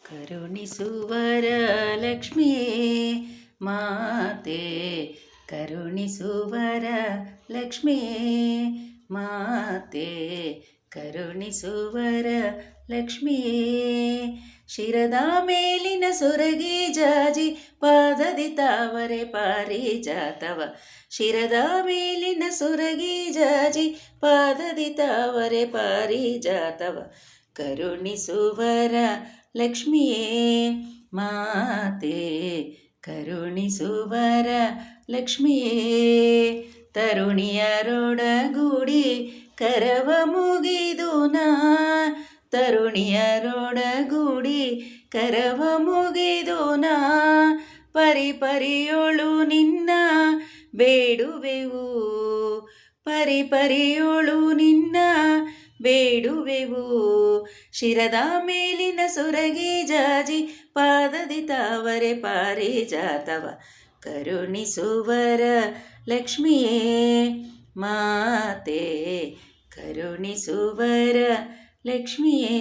ಕರುಣಿಸುವರ ಲಕ್ಷ್ಮಿಯೇ ಮಾತೆ, ಕರುಣಿಸುವರ ಲಕ್ಷ್ಮಿಯೇ ಮಾತೆ, ಕರುಣಿಸುವರ ಲಕ್ಷ್ಮಿಯೇ. ಶಿರದ ಮೇಲಿನ ಸೊರಗಿ ಜಾಜಿ ಪಾದದಿ ತಾವರೆ ಪಾರಿಜಾತವ, ಶಿರದ ಮೇಲಿನ ಸೊರಗಿ ಜಾಜಿ ಪಾದದಿ ತಾವರೆ ಪಾರಿಜಾತವ, ಕರುಣಿಸುವರ ಲಕ್ಷ್ಮಿಯೇ ಮಾತೆ, ಕರುಣಿಸುವರ ಲಕ್ಷ್ಮಿಯೇ. ತರುಣಿಯರೊಡಗೂಡಿ ಕರವ ಮುಗಿದು ನಾ, ತರುಣಿಯರೊಡಗೂಡಿ ಕರವ ಮುಗಿದು ನಾ, ಪರಿಪರಿಯೊಳು ನಿನ್ನ ಬೇಡುವೆವು, ಪರಿಪರಿಯೊಳು ನಿನ್ನ ಬೇಡುವೆವು. ಶಿರದ ಮೇಲಿನ ಸೊರಗಿ ಜಾಜಿ ಪಾದದಿ ತಾವರೆ ಪಾರಿಜಾತವ, ಕರುಣಿಸುವರ ಲಕ್ಷ್ಮಿಯೇ ಮಾತೆ, ಕರುಣಿಸುವರ ಲಕ್ಷ್ಮಿಯೇ.